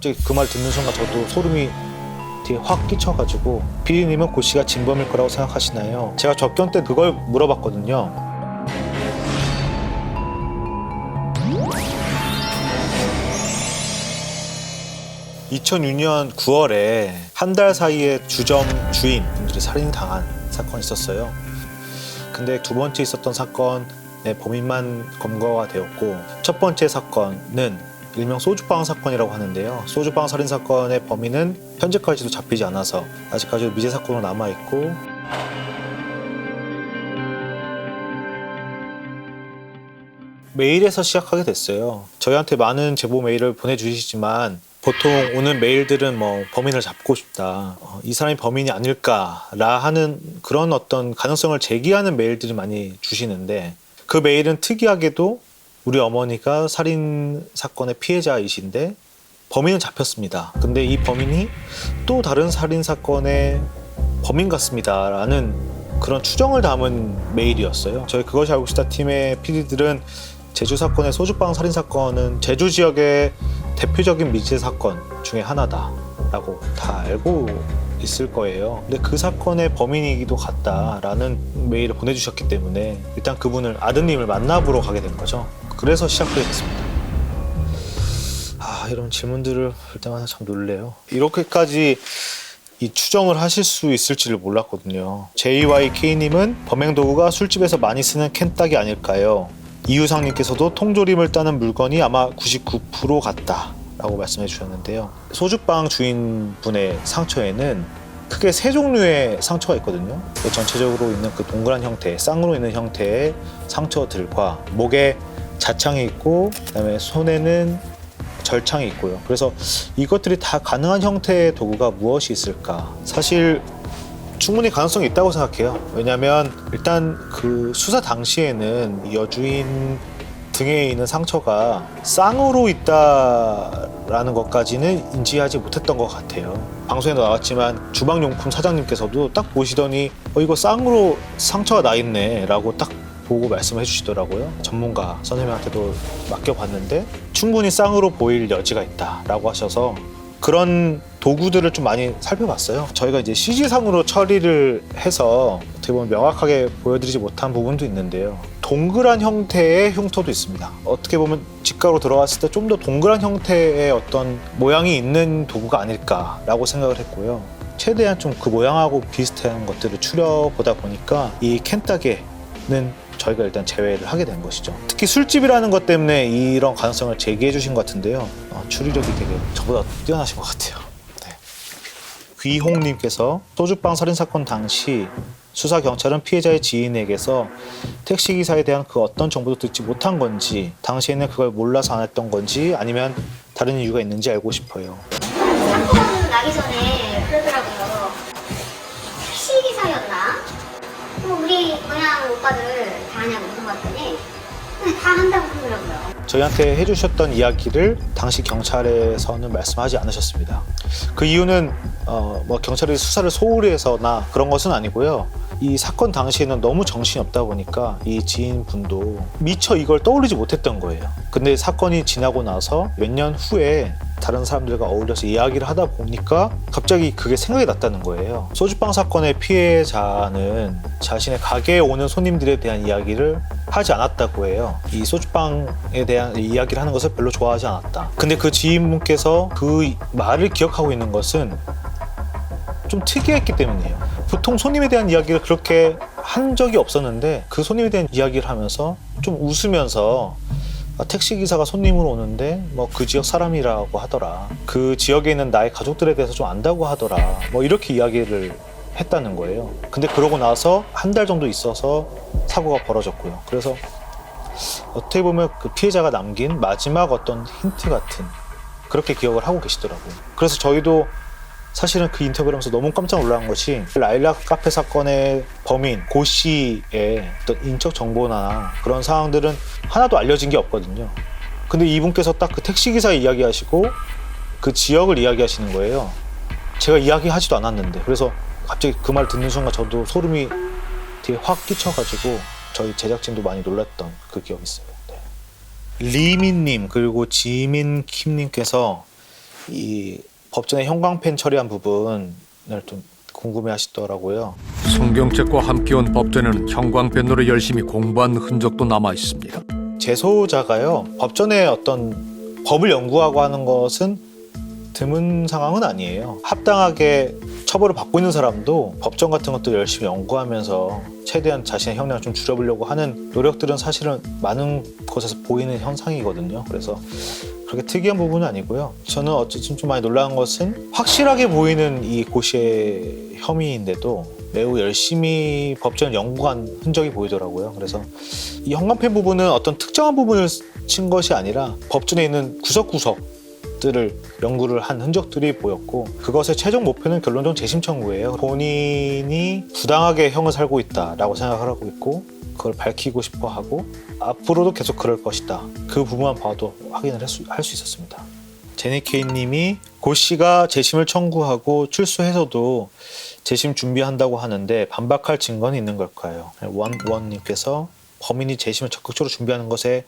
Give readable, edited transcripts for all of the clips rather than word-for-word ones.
갑자기 그 말 듣는 순간 저도 소름이 뒤에 확 끼쳐가지고 피디님은 고 씨가 진범일 거라고 생각하시나요? 제가 접견 때 그걸 물어봤거든요. (2006년 9월에) 한 달 사이에 주점 주인분들이 살인당한 사건이 있었어요. 근데 두 번째 있었던 사건의 범인만 검거가 되었고, 첫 번째 사건은 일명 소주빵 사건이라고 하는데요. 소주빵 살인 사건의 범인은 현재까지도 잡히지 않아서 아직까지도 미제 사건으로 남아있고, 메일에서 시작하게 됐어요. 저희한테 많은 제보 메일을 보내주시지만 보통 오는 메일들은 뭐 범인을 잡고 싶다, 이 사람이 범인이 아닐까라 하는 그런 어떤 가능성을 제기하는 메일들이 많이 주시는데, 그 메일은 특이하게도 우리 어머니가 살인 사건의 피해자이신데 범인은 잡혔습니다. 근데 이 범인이 또 다른 살인 사건의 범인 같습니다 라는 그런 추정을 담은 메일이었어요. 저희 그것이 알고 싶다 팀의 PD들은 제주 사건의 소주빵 살인 사건은 제주 지역의 대표적인 미제 사건 중에 하나다라고 다 알고 있을 거예요. 근데 그 사건의 범인이기도 같다라는 메일을 보내주셨기 때문에 일단 그분을, 아드님을 만나보러 가게 된 거죠. 그래서 시작하게 됐습니다. 이런 질문들을 볼 때마다 참 놀래요. 이렇게까지 이 추정을 하실 수 있을지를 몰랐거든요. JYK님은 범행 도구가 술집에서 많이 쓰는 캔딱이 아닐까요? 이유상님께서도 통조림을 따는 물건이 아마 99% 같다 라고 말씀해 주셨는데요. 소주빵 주인분의 상처에는 크게 세 종류의 상처가 있거든요. 전체적으로 있는 그 동그란 형태, 쌍으로 있는 형태의 상처들과 목에 자창이 있고, 그다음에 손에는 절창이 있고요. 그래서 이것들이 다 가능한 형태의 도구가 무엇이 있을까? 사실 충분히 가능성이 있다고 생각해요. 왜냐하면 일단 그 수사 당시에는 여주인 등에 있는 상처가 쌍으로 있다라는 것까지는 인지하지 못했던 것 같아요. 방송에도 나왔지만 주방용품 사장님께서도 딱 보시더니 이거 쌍으로 상처가 나 있네 라고 딱 보고 말씀해 주시더라고요. 전문가 선생님한테도 맡겨봤는데 충분히 쌍으로 보일 여지가 있다라고 하셔서 그런 도구들을 좀 많이 살펴봤어요. 저희가 이제 CG상으로 처리를 해서 어떻게 보면 명확하게 보여드리지 못한 부분도 있는데요. 동그란 형태의 흉터도 있습니다. 어떻게 보면 직각으로 들어갔을 때 좀 더 동그란 형태의 어떤 모양이 있는 도구가 아닐까라고 생각을 했고요. 최대한 좀 그 모양하고 비슷한 것들을 추려보다 보니까 이 캔따개는 저희가 일단 제외를 하게 된 것이죠. 특히 술집이라는 것 때문에 이런 가능성을 제기해 주신 것 같은데요. 추리력이 되게 저보다 뛰어나신 것 같아요. 네. 귀홍님께서 소주빵 살인사건 당시 수사 경찰은 피해자의 지인에게서 택시기사에 대한 그 어떤 정보도 듣지 못한 건지, 당시에는 그걸 몰라서 안 했던 건지, 아니면 다른 이유가 있는지 알고 싶어요. 사건 나기 전에 그러더라고요. 택시기사였나? 우리 그냥 오빠들 다 하냐고 물어봤더니 다 한다고 그러더라고요. 저희한테 해주셨던 이야기를 당시 경찰에서는 말씀하지 않으셨습니다. 그 이유는 뭐 경찰이 수사를 소홀히 해서나 그런 것은 아니고요. 이 사건 당시에는 너무 정신이 없다 보니까 이 지인분도 미처 이걸 떠올리지 못했던 거예요. 근데 사건이 지나고 나서 몇 년 후에 다른 사람들과 어울려서 이야기를 하다 보니까 갑자기 그게 생각이 났다는 거예요. 소주빵 사건의 피해자는 자신의 가게에 오는 손님들에 대한 이야기를 하지 않았다고 해요. 이 소주빵에 대한 이야기를 하는 것을 별로 좋아하지 않았다. 근데 그 지인분께서 그 말을 기억하고 있는 것은 좀 특이했기 때문이에요. 보통 손님에 대한 이야기를 그렇게 한 적이 없었는데 그 손님에 대한 이야기를 하면서 좀 웃으면서 택시기사가 손님으로 오는데 뭐 그 지역 사람이라고 하더라, 그 지역에 있는 나의 가족들에 대해서 좀 안다고 하더라, 뭐 이렇게 이야기를 했다는 거예요. 근데 그러고 나서 한 달 정도 있어서 사고가 벌어졌고요. 그래서 어떻게 보면 그 피해자가 남긴 마지막 어떤 힌트 같은, 그렇게 기억을 하고 계시더라고요. 그래서 저희도 사실은 그 인터뷰를 하면서 너무 깜짝 놀란 것이, 라일락 카페 사건의 범인 고 씨의 어떤 인적 정보나 그런 사항들은 하나도 알려진 게 없거든요. 근데 이분께서 딱 그 택시기사 이야기하시고 그 지역을 이야기하시는 거예요. 제가 이야기하지도 않았는데. 그래서 갑자기 그 말 듣는 순간 저도 소름이 뒤에 확 끼쳐가지고 저희 제작진도 많이 놀랐던 그 기억이 있어요. 네. 리민님 그리고 지민킴님께서 이 법전의 형광펜 처리한 부분을 좀 궁금해하시더라고요. 송경책과 함께 온 법전에는 형광펜으로 열심히 공부한 흔적도 남아 있습니다. 재소자가요, 법전의 어떤 법을 연구하고 하는 것은 드문 상황은 아니에요. 합당하게 처벌을 받고 있는 사람도 법전 같은 것도 열심히 연구하면서 최대한 자신의 형량을 좀 줄여보려고 하는 노력들은 사실은 많은 곳에서 보이는 현상이거든요. 그래서 그렇게 특이한 부분은 아니고요. 저는 어쨌든 좀 많이 놀라운 것은 확실하게 보이는 이 고시의 혐의인데도 매우 열심히 법전을 연구한 흔적이 보이더라고요. 그래서 이 형광펜 부분은 어떤 특정한 부분을 친 것이 아니라 법전에 있는 구석구석들을 연구를 한 흔적들이 보였고, 그것의 최종 목표는 결론적으로 재심 청구예요. 본인이 부당하게 형을 살고 있다라고 생각을 하고 있고, 그걸 밝히고 싶어 하고 앞으로도 계속 그럴 것이다. 그 부분만 봐도 확인을 할 수 있었습니다. 제니케이님이 고 씨가 재심을 청구하고 출소해서도 재심 준비한다고 하는데 반박할 증거는 있는 걸까요? 원님께서 범인이 재심을 적극적으로 준비하는 것에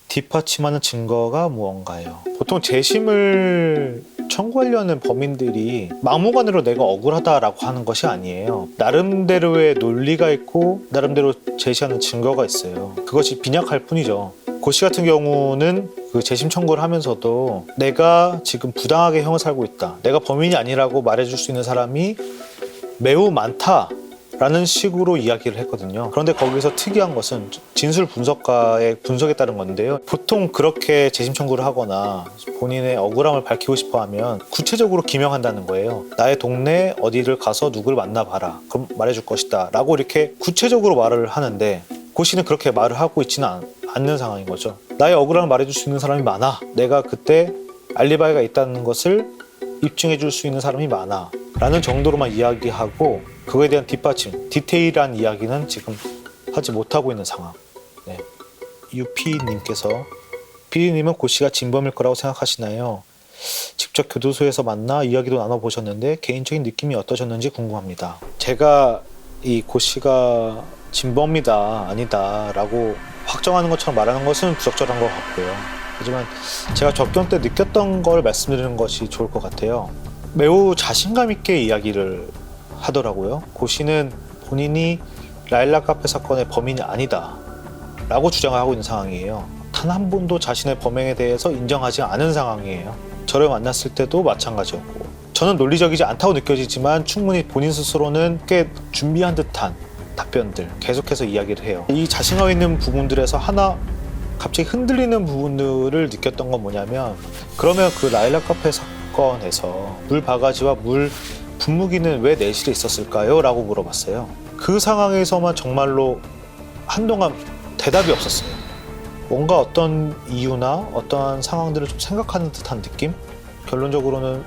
뒷받침하는 증거가 무언가요? 보통 재심을 청구하려는 범인들이 막무가내로 내가 억울하다라고 하는 것이 아니에요. 나름대로의 논리가 있고 나름대로 제시하는 증거가 있어요. 그것이 빈약할 뿐이죠. 고 씨 같은 경우는 그 재심 청구를 하면서도 내가 지금 부당하게 형을 살고 있다, 내가 범인이 아니라고 말해줄 수 있는 사람이 매우 많다 라는 식으로 이야기를 했거든요. 그런데 거기서 특이한 것은 진술 분석가의 분석에 따른 건데요. 보통 그렇게 재심 청구를 하거나 본인의 억울함을 밝히고 싶어 하면 구체적으로 기명한다는 거예요. 나의 동네 어디를 가서 누구를 만나봐라, 그럼 말해줄 것이다 라고 이렇게 구체적으로 말을 하는데, 고 씨는 그렇게 말을 하고 있지는 않는 상황인 거죠. 나의 억울함을 말해줄 수 있는 사람이 많아, 내가 그때 알리바이가 있다는 것을 입증해 줄 수 있는 사람이 많아 라는 정도로만 이야기하고, 그거에 대한 뒷받침, 디테일한 이야기는 지금 하지 못하고 있는 상황. 네. 유피님께서 피디님은 고 씨가 진범일 거라고 생각하시나요? 직접 교도소에서 만나 이야기도 나눠보셨는데 개인적인 느낌이 어떠셨는지 궁금합니다. 제가 이 고 씨가 진범이다 아니다 라고 확정하는 것처럼 말하는 것은 부적절한 것 같고요. 하지만 제가 접견 때 느꼈던 걸 말씀드리는 것이 좋을 것 같아요. 매우 자신감 있게 이야기를 하더라고요. 고 씨는 본인이 라일락 카페 사건의 범인이 아니다 라고 주장을 하고 있는 상황이에요. 단 한 번도 자신의 범행에 대해서 인정하지 않은 상황이에요. 저를 만났을 때도 마찬가지였고, 저는 논리적이지 않다고 느껴지지만 충분히 본인 스스로는 꽤 준비한 듯한 답변들 계속해서 이야기를 해요. 이 자신감 있는 부분들에서 하나 갑자기 흔들리는 부분들을 느꼈던 건 뭐냐면, 그러면 그 라일락 카페 사건에서 물 바가지와 물 분무기는 왜 내실에 있었을까요? 라고 물어봤어요. 그 상황에서만 정말로 한동안 대답이 없었어요. 뭔가 어떤 이유나 어떠한 상황들을 좀 생각하는 듯한 느낌? 결론적으로는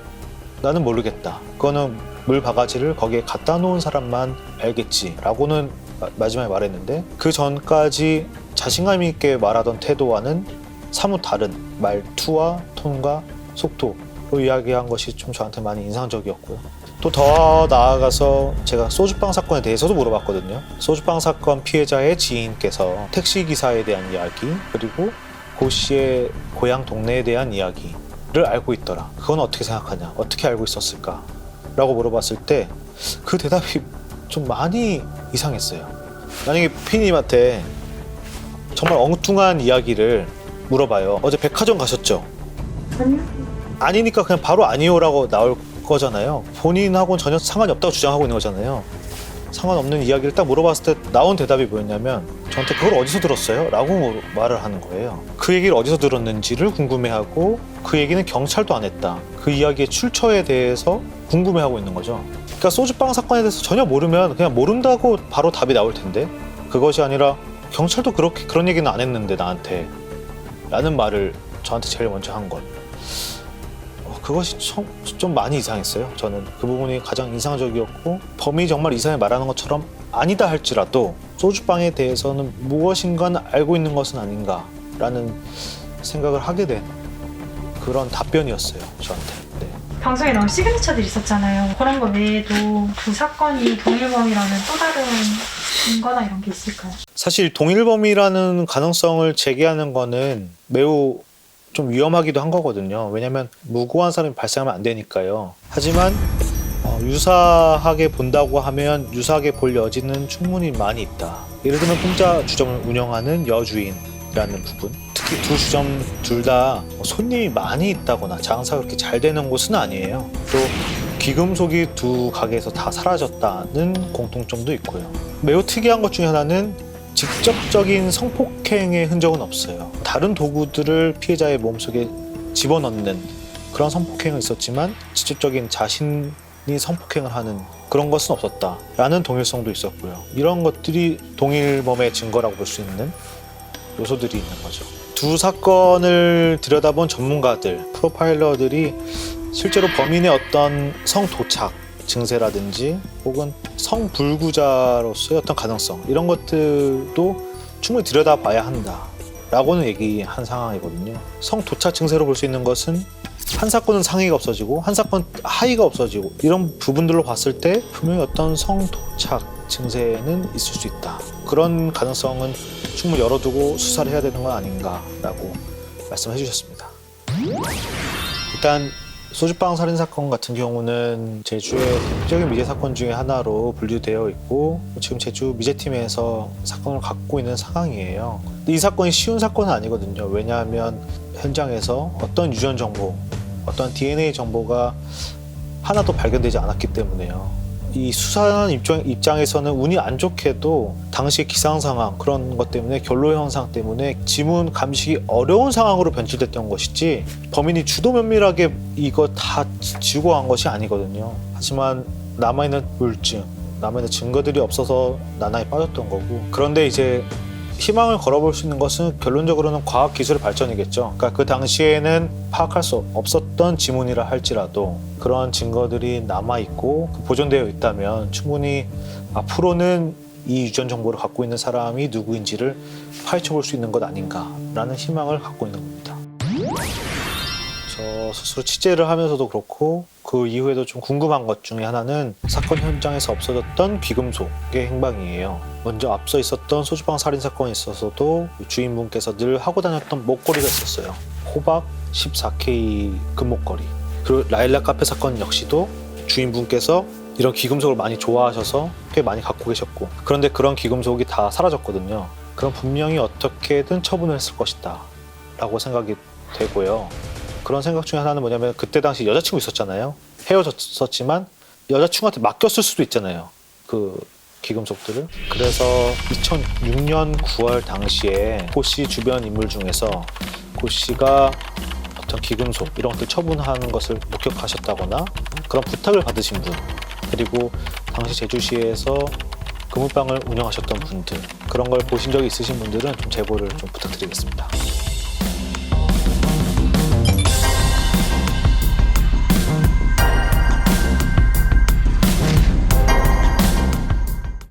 나는 모르겠다, 그거는 물 바가지를 거기에 갖다 놓은 사람만 알겠지 라고는 마지막에 말했는데, 그 전까지 자신감 있게 말하던 태도와는 사뭇 다른 말투와 톤과 속도로 이야기한 것이 좀 저한테 많이 인상적이었고요. 또 더 나아가서 제가 소주빵 사건에 대해서도 물어봤거든요. 소주빵 사건 피해자의 지인께서 택시기사에 대한 이야기, 그리고 고 씨의 고향 동네에 대한 이야기를 알고 있더라, 그건 어떻게 생각하냐, 어떻게 알고 있었을까 라고 물어봤을 때 그 대답이 좀 많이 이상했어요. 만약에 피디님한테 정말 엉뚱한 이야기를 물어봐요. 어제 백화점 가셨죠? 아니요. 아니니까 그냥 바로 아니요라고 나올 거잖아요. 본인하고는 전혀 상관이 없다고 주장하고 있는 거잖아요. 상관없는 이야기를 딱 물어봤을 때 나온 대답이 뭐였냐면, 저한테 그걸 어디서 들었어요? 라고 말을 하는 거예요. 그 얘기를 어디서 들었는지를 궁금해하고, 그 얘기는 경찰도 안 했다, 그 이야기의 출처에 대해서 궁금해하고 있는 거죠. 그러니까 소주빵 사건에 대해서 전혀 모르면 그냥 모른다고 바로 답이 나올 텐데, 그것이 아니라 경찰도 그런 얘기는 안 했는데 나한테 라는 말을 저한테 제일 먼저 한 것, 그것이 좀 많이 이상했어요. 저는 그 부분이 가장 인상적이었고, 범인이 정말 이상하게 말하는 것처럼 아니다 할지라도 소주빵에 대해서는 무엇인가는 알고 있는 것은 아닌가라는 생각을 하게 된 그런 답변이었어요, 저한테. 네. 방송에 나온 시그니처들이 있었잖아요. 그런 거 외에도 그 사건이 동일범이라는 또 다른 증거나 이런 게 있을까요? 사실 동일범이라는 가능성을 제기하는 거는 매우 좀 위험하기도 한 거거든요. 왜냐하면 무고한 사람이 발생하면 안 되니까요. 하지만 유사하게 본다고 하면 유사하게 볼 여지는 충분히 많이 있다. 예를 들면 공짜 주점을 운영하는 여주인이라는 부분, 특히 두 주점 둘 다 손님이 많이 있다거나 장사가 그렇게 잘 되는 곳은 아니에요. 또 귀금속이 두 가게에서 다 사라졌다는 공통점도 있고요. 매우 특이한 것 중에 하나는 직접적인 성폭행의 흔적은 없어요. 다른 도구들을 피해자의 몸속에 집어넣는 그런 성폭행은 있었지만 직접적인 자신이 성폭행을 하는 그런 것은 없었다라는 동일성도 있었고요. 이런 것들이 동일범의 증거라고 볼 수 있는 요소들이 있는 거죠. 두 사건을 들여다본 전문가들, 프로파일러들이 실제로 범인의 어떤 성도착 증세라든지 혹은 성불구자로서의 어떤 가능성, 이런 것들도 충분히 들여다봐야 한다라고는 얘기한 상황이거든요. 성도착 증세로 볼 수 있는 것은 한 사건은 상위가 없어지고 한 사건 하위가 없어지고 이런 부분들로 봤을 때 분명히 어떤 성도착 증세는 있을 수 있다. 그런 가능성은 충분히 열어두고 수사를 해야 되는 건 아닌가라고 말씀해 주셨습니다. 일단 소주빵 살인 사건 같은 경우는 제주의 대표적인 미제 사건 중에 하나로 분류되어 있고 지금 제주 미제팀에서 사건을 갖고 있는 상황이에요. 근데 이 사건이 쉬운 사건은 아니거든요. 왜냐하면 현장에서 어떤 유전 정보, 어떤 DNA 정보가 하나도 발견되지 않았기 때문에요. 이 수사하는 입장에서는 운이 안 좋게도 당시 기상 상황 그런 것 때문에 결로 현상 때문에 지문 감식이 어려운 상황으로 변질됐던 것이지 범인이 주도 면밀하게 이거 다 지우고 간 것이 아니거든요. 하지만 남아있는 물증, 남아있는 증거들이 없어서 나날이 빠졌던 거고, 그런데 이제 희망을 걸어볼 수 있는 것은 결론적으로는 과학기술의 발전이겠죠. 그러니까 그 당시에는 파악할 수 없었던 지문이라 할지라도 그런 증거들이 남아있고 보존되어 있다면 충분히 앞으로는 이 유전 정보를 갖고 있는 사람이 누구인지를 파헤쳐볼 수 있는 것 아닌가라는 희망을 갖고 있는 겁니다. 저 스스로 취재를 하면서도 그렇고 그 이후에도 좀 궁금한 것 중에 하나는 사건 현장에서 없어졌던 귀금속의 행방이에요. 먼저 앞서 있었던 소주빵 살인 사건에 있어서도 주인분께서 늘 하고 다녔던 목걸이가 있었어요. 호박 14K 금목걸이. 그리고 라일락 카페 사건 역시도 주인분께서 이런 귀금속을 많이 좋아하셔서 꽤 많이 갖고 계셨고, 그런데 그런 귀금속이 다 사라졌거든요. 그럼 분명히 어떻게든 처분을 했을 것이다 라고 생각이 되고요. 그런 생각 중에 하나는 뭐냐면 그때 당시 여자친구 있었잖아요. 헤어졌었지만 여자친구한테 맡겼을 수도 있잖아요. 그 귀금속들을. 그래서 2006년 9월 당시에 고 씨 주변 인물 중에서 고 씨가 어떤 귀금속 이런 것들 처분하는 것을 목격하셨다거나 그런 부탁을 받으신 분, 그리고 당시 제주시에서 금은방을 운영하셨던 분들, 그런 걸 보신 적이 있으신 분들은 좀 제보를 좀 부탁드리겠습니다.